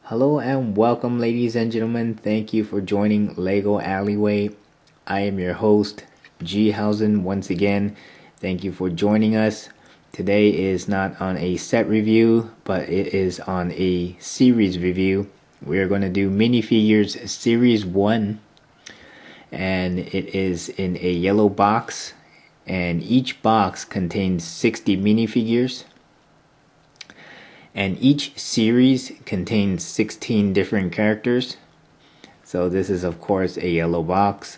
Hello and welcome, ladies and gentlemen. Thank you for joining Lego Alleyway. I am your host, G Housen. Once again, thank you for joining us. Today is not on a set review, but it is on a series review. We are going to do Minifigures Series 1, and it is in a yellow box, and each box contains 60 minifigures. And each series contains 16 different characters. So this is of course a yellow box,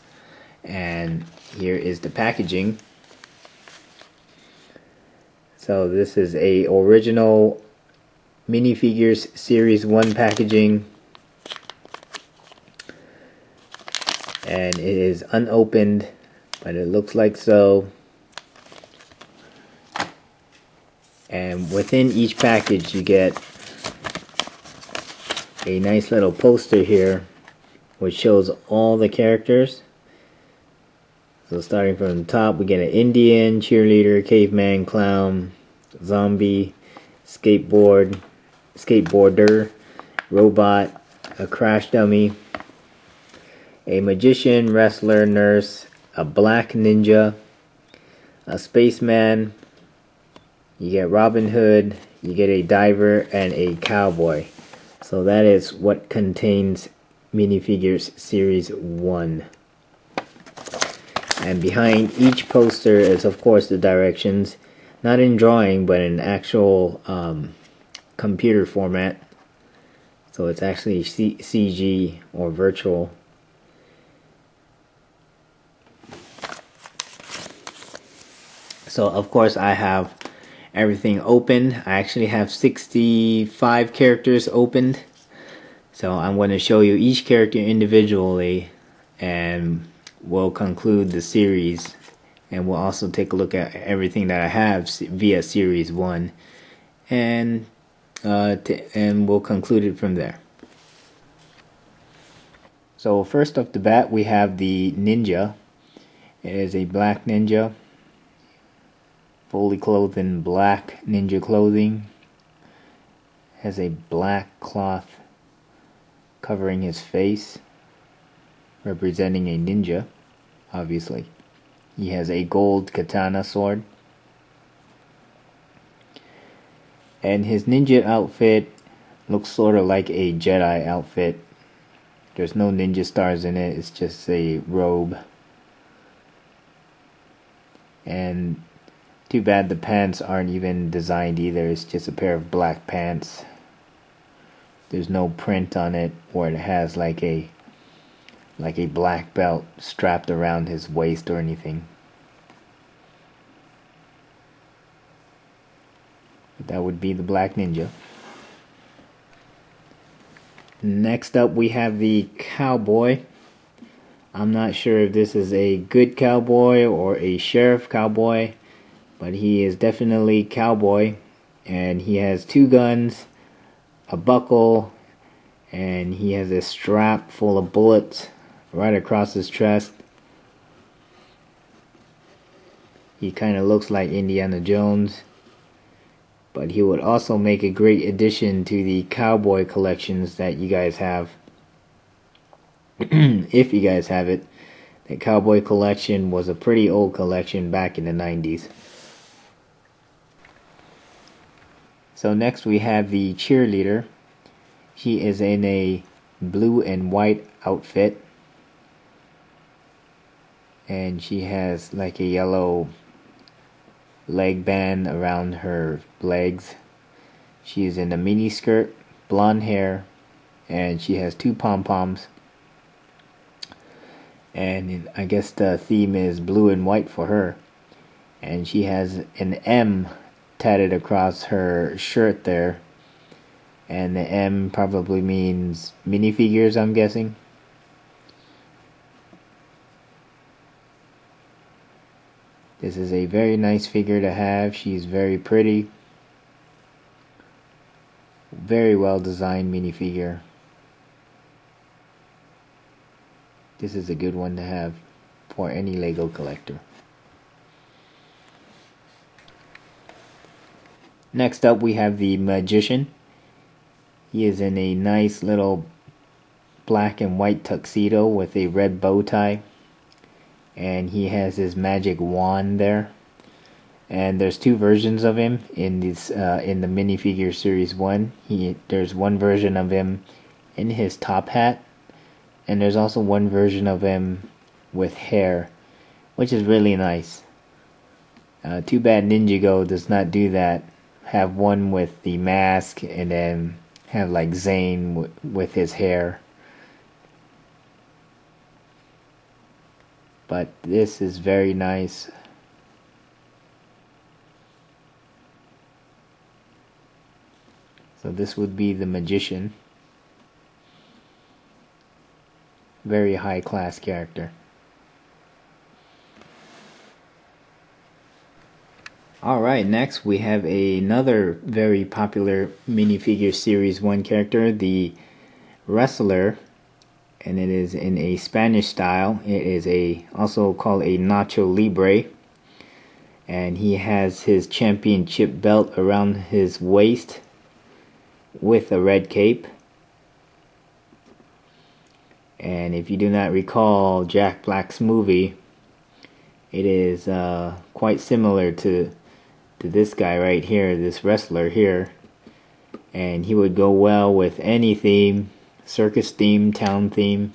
and here is the packaging. So this is a original Minifigures Series 1 packaging, and it is unopened, but it looks like so. And within each package you get a nice little poster here which shows all the characters. So starting from the top, we get an Indian, Cheerleader, Caveman, Clown, Zombie, Skateboarder, Robot, a Crash Dummy, a Magician, Wrestler, Nurse, a Black Ninja, a Spaceman. You get Robin Hood, you get a Diver, and a Cowboy. So that is what contains Minifigures Series 1. And behind each poster is of course the directions, not in drawing but in actual computer format. So it's actually CG or virtual. So of course I have everything open. I actually have 65 characters opened. So I'm going to show you each character individually, and we'll conclude the series, and we'll also take a look at everything that I have via Series 1, and we'll conclude it from there. So first off the bat, we have the ninja. It is a black ninja, fully clothed in black ninja clothing. Has a black cloth covering his face, representing a ninja, obviously. He has a gold katana sword. And his ninja outfit looks sort of like a Jedi outfit. There's no ninja stars in it, it's just a robe. And too bad the pants aren't even designed either. It's just a pair of black pants. There's no print on it, or it has like a black belt strapped around his waist or anything. But that would be the black ninja. Next up we have the cowboy. I'm not sure if this is a good cowboy or a sheriff cowboy, but he is definitely cowboy, and he has two guns, a buckle, and he has a strap full of bullets right across his chest. He kind of looks like Indiana Jones, but he would also make a great addition to the cowboy collections that you guys have. If you guys have it. The cowboy collection was a pretty old collection back in the 90s. So next we have the cheerleader. She is in a blue and white outfit, and she has like a yellow leg band around her legs. She is in a mini skirt, blonde hair, and she has two pom-poms. And I guess the theme is blue and white for her. And she has an M tatted across her shirt there. And the M probably means minifigures, I'm guessing. This is a very nice figure to have. She's very pretty. Very well designed minifigure. This is a good one to have for any Lego collector. Next up we have the magician. He is in a nice little black and white tuxedo with a red bow tie, and he has his magic wand there. And there's two versions of him in this in the minifigure series 1. There's one version of him in his top hat, and there's also one version of him with hair, which is really nice. Too bad Ninjago does not do that. Have one with the mask, and then have like Zane with his hair. But this is very nice. So this would be the Magician. Very high class character. Alright, next we have another very popular minifigure series 1 character, the Wrestler, and it is in a Spanish style. It is also called a Nacho Libre, and he has his championship belt around his waist with a red cape. And if you do not recall Jack Black's movie, it is quite similar to this guy right here, this wrestler here, and he would go well with any theme, circus theme, town theme.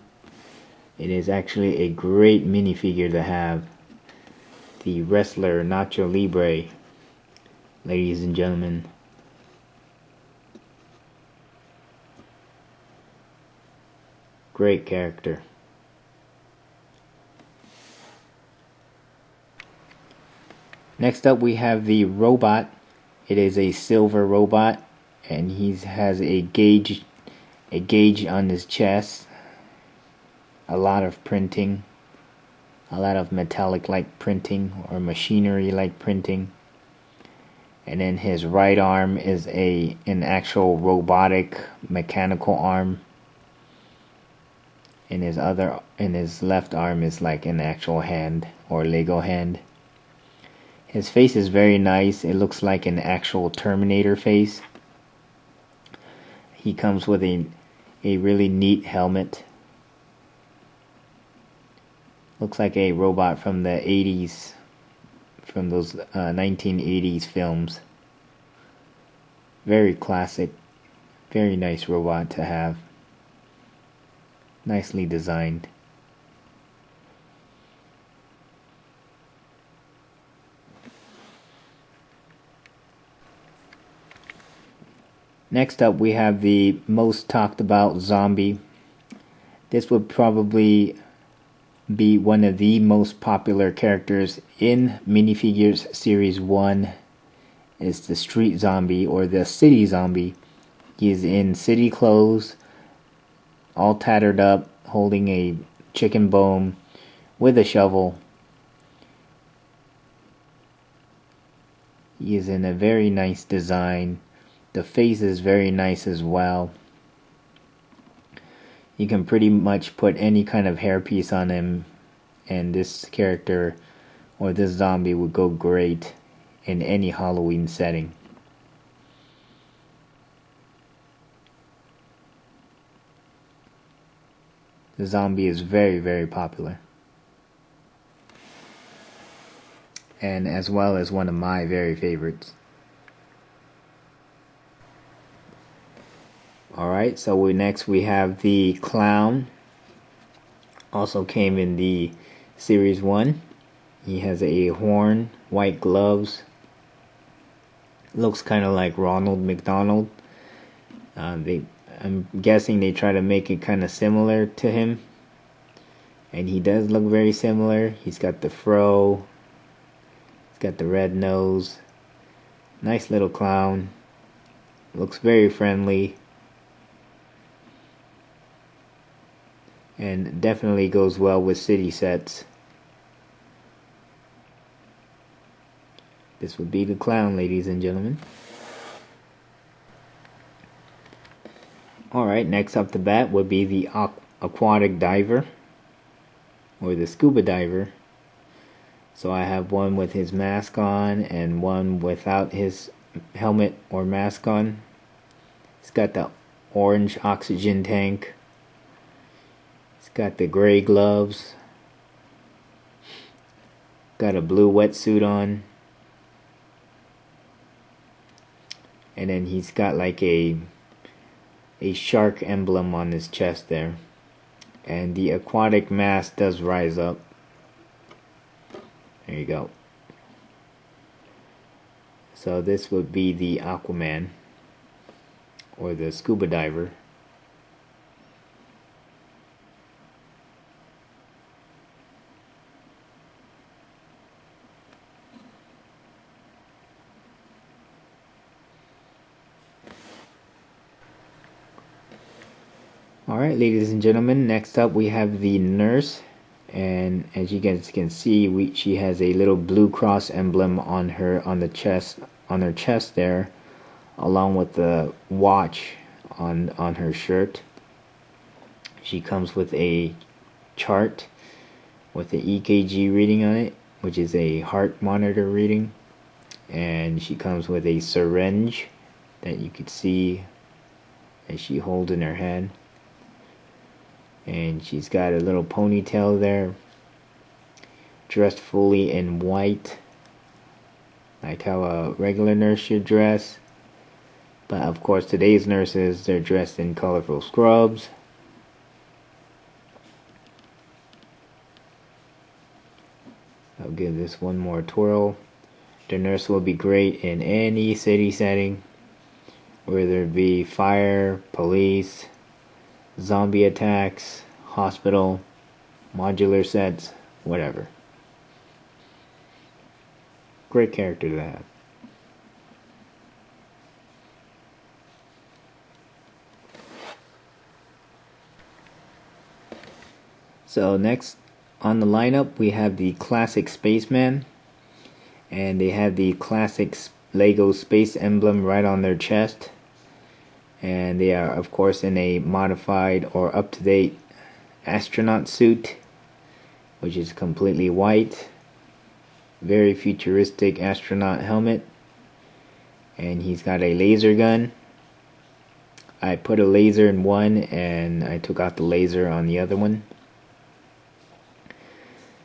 It is actually a great minifigure to have, the Wrestler Nacho Libre, ladies and gentlemen. Great character. Next up we have the robot. It is a silver robot, and he has a gauge on his chest. A lot of printing, a lot of metallic like printing or machinery like printing. And then his right arm is an actual robotic mechanical arm. And his left arm is like an actual hand or Lego hand. His face is very nice. It looks like an actual Terminator face. He comes with a really neat helmet. Looks like a robot from the 80s, from those 1980s films. Very classic, very nice robot to have. Nicely designed. Next up we have the most talked about zombie. This would probably be one of the most popular characters in Minifigures Series 1. It's the street zombie or the city zombie. He is in city clothes, all tattered up, holding a chicken bone with a shovel. He is in a very nice design. The face is very nice as well. You can pretty much put any kind of hairpiece on him, and this character or this zombie would go great in any Halloween setting. The zombie is very, very popular, and as well as one of my very favorites. Alright, so next we have the Clown. Also came in the Series 1. He has a horn, white gloves. Looks kind of like Ronald McDonald. I'm guessing they try to make it kind of similar to him. And he does look very similar. He's got the fro. He's got the red nose. Nice little clown. Looks very friendly. And definitely goes well with city sets. This would be the Clown, ladies and gentlemen. Alright, next up the bat would be the aquatic diver, or the scuba diver. So I have one with his mask on and one without his helmet or mask on. He's got the orange oxygen tank. He's got the gray gloves. Got a blue wetsuit on. And then he's got like a shark emblem on his chest there. And the aquatic mask does rise up. There you go. So this would be the Aquaman, or the scuba diver. Alright, ladies and gentlemen, next up we have the nurse. And as you guys can see, she has a little blue cross emblem on her chest there, along with the watch on her shirt. She comes with a chart with the EKG reading on it, which is a heart monitor reading, and she comes with a syringe that you could see as she holds in her hand. And she's got a little ponytail there, dressed fully in white, like how a regular nurse should dress. But of course today's nurses, they're dressed in colorful scrubs. I'll give this one more twirl. The nurse will be great in any city setting, whether it be fire, police, zombie attacks, hospital, modular sets, whatever. Great character to have. So next on the lineup we have the classic Spaceman, and they have the classic Lego space emblem right on their chest. And they are of course in a modified or up-to-date astronaut suit, which is completely white, very futuristic astronaut helmet, and he's got a laser gun. I put a laser in one and I took out the laser on the other one,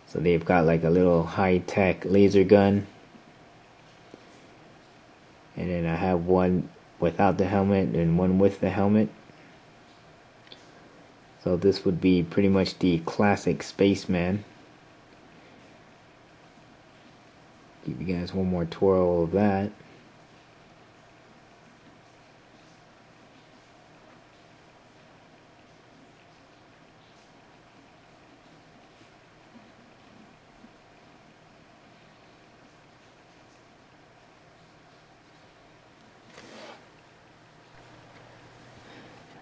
so they've got like a little high-tech laser gun. And then I have one without the helmet and one with the helmet. So this would be pretty much the classic Spaceman. Give you guys one more twirl of that.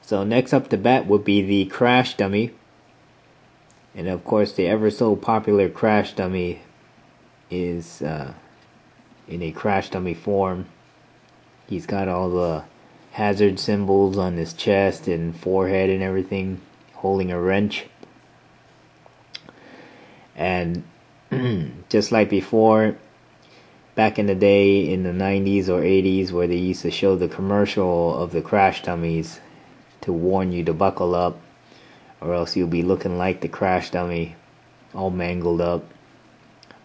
So next up to bat would be the Crash Dummy. And of course the ever so popular Crash Dummy is in a Crash Dummy form. He's got all the hazard symbols on his chest and forehead and everything, holding a wrench. And just like before, back in the day in the 90s or 80s, where they used to show the commercial of the Crash Dummies to warn you to buckle up, or else you'll be looking like the Crash Dummy, all mangled up.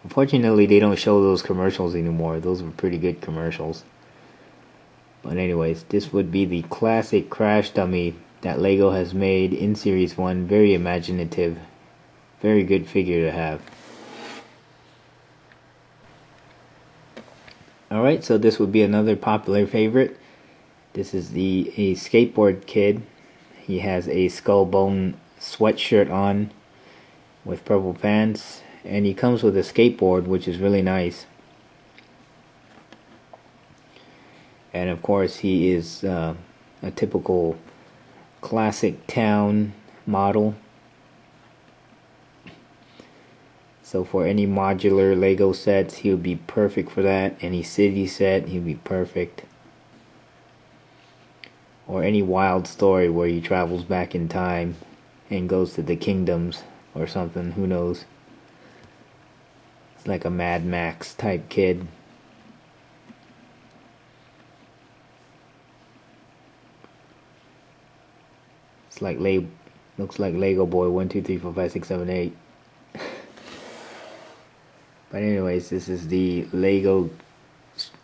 Unfortunately, they don't show those commercials anymore. Those were pretty good commercials. But anyways, this would be the classic Crash Dummy that Lego has made in Series 1. Very imaginative. Very good figure to have. Alright, so this would be another popular favorite. This is a Skateboard Kid. He has a skull bone sweatshirt on with purple pants, and he comes with a skateboard, which is really nice. And of course he is a typical classic town model. So for any modular Lego sets, he would be perfect for that. Any city set, he'd be perfect. Or any wild story where he travels back in time and goes to the kingdoms or something, who knows. It's like a Mad Max type kid. Looks like Lego Boy 1 2 3 4 5 6 7 8. But anyways, this is the Lego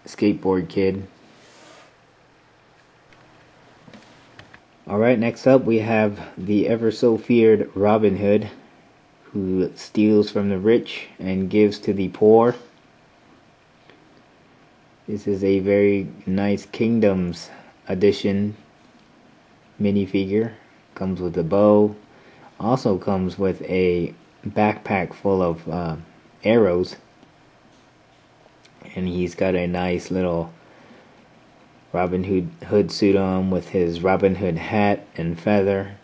Skateboard Kid. Alright, next up we have the ever so feared Robin Hood, who steals from the rich and gives to the poor. This is a very nice Kingdoms edition minifigure. Comes with a bow. Also comes with a backpack full of arrows. And he's got a nice little Robin Hood suit on with his Robin Hood hat and feather.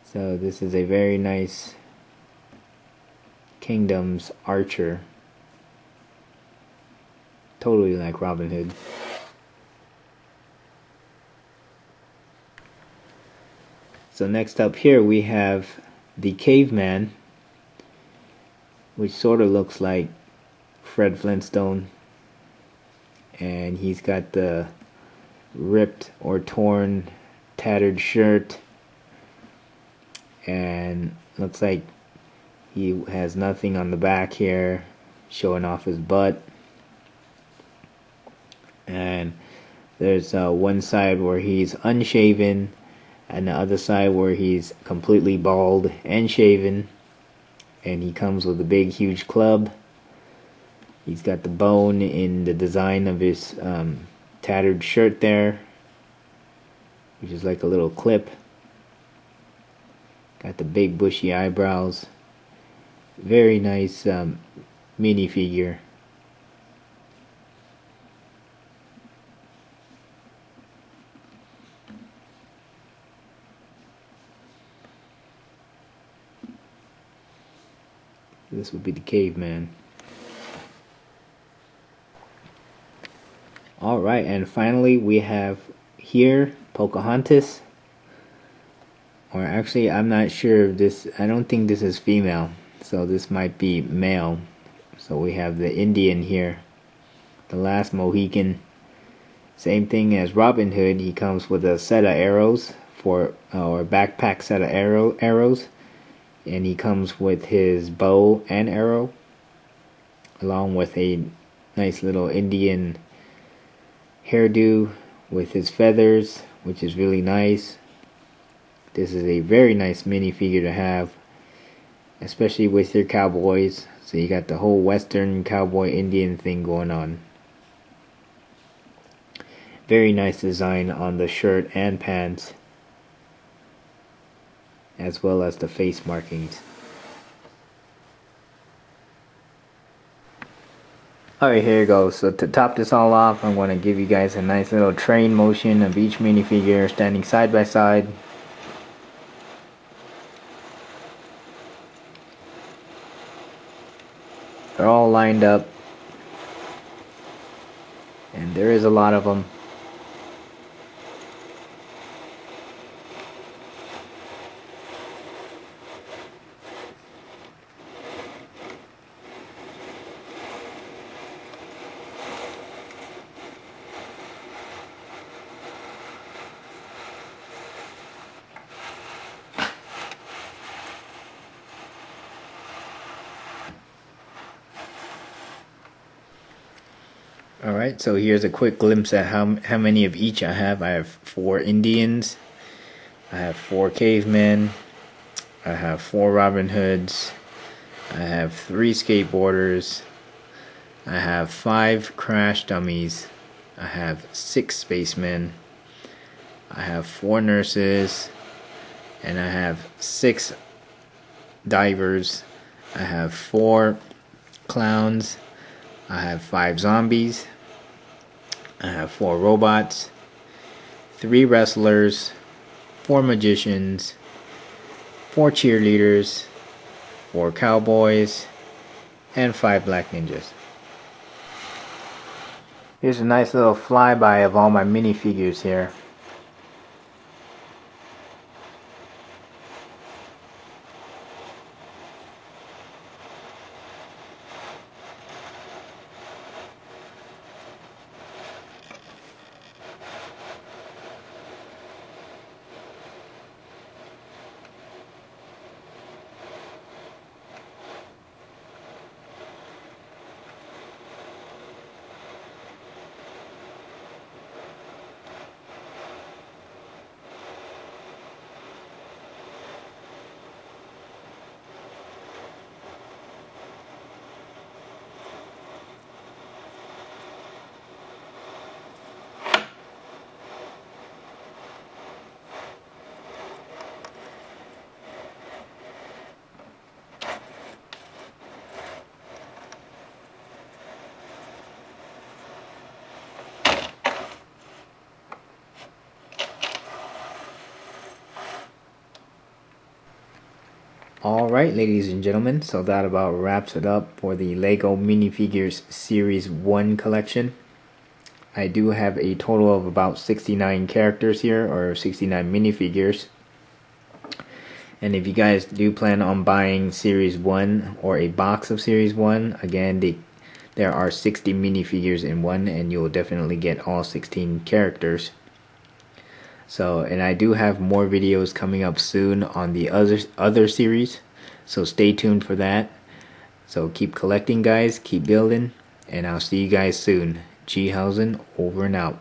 So this is a very nice Kingdoms archer. Totally like Robin Hood. So next up here we have the Caveman, which sort of looks like Fred Flintstone. And he's got the ripped or torn, tattered shirt. And looks like he has nothing on the back here, showing off his butt. And there's one side where he's unshaven, and the other side where he's completely bald and shaven. And he comes with a big huge club. He's got the bone in the design of his tattered shirt there, which is like a little clip. Got the big bushy eyebrows. Very nice minifigure. This would be the Caveman. Alright, and finally we have here Pocahontas. Or actually, I'm not sure if this, I don't think this is female, so this might be male. So we have the Indian here, the last Mohican. Same thing as Robin Hood, he comes with a set of arrows, or backpack set of arrows. And he comes with his bow and arrow, along with a nice little Indian hairdo with his feathers, which is really nice. This is a very nice minifigure to have, especially with your cowboys. So you got the whole Western cowboy Indian thing going on. Very nice design on the shirt and pants, as well as the face markings. Alright, here you go. So to top this all off, I'm going to give you guys a nice little train motion of each minifigure standing side by side. They're all lined up, and there is a lot of them. Alright, so here's a quick glimpse at how many of each I have. I have 4 Indians, I have 4 Cavemen, I have 4 Robin Hoods, I have 3 Skateboarders, I have 5 Crash Dummies, I have 6 Spacemen, I have 4 Nurses, and I have 6 Divers, I have 4 Clowns, I have 5 Zombies, I have 4 Robots, 3 Wrestlers, 4 Magicians, 4 Cheerleaders, 4 Cowboys, and 5 Black Ninjas. Here's a nice little flyby of all my minifigures here. Alright, ladies and gentlemen, so that about wraps it up for the LEGO Minifigures Series 1 collection. I do have a total of about 69 characters here, or 69 minifigures. And if you guys do plan on buying Series 1 or a box of Series 1, again, there are 60 minifigures in one, and you will definitely get all 16 characters. So, and I do have more videos coming up soon on the other series, so stay tuned for that. So keep collecting, guys, keep building, and I'll see you guys soon. G Hausen, over and out.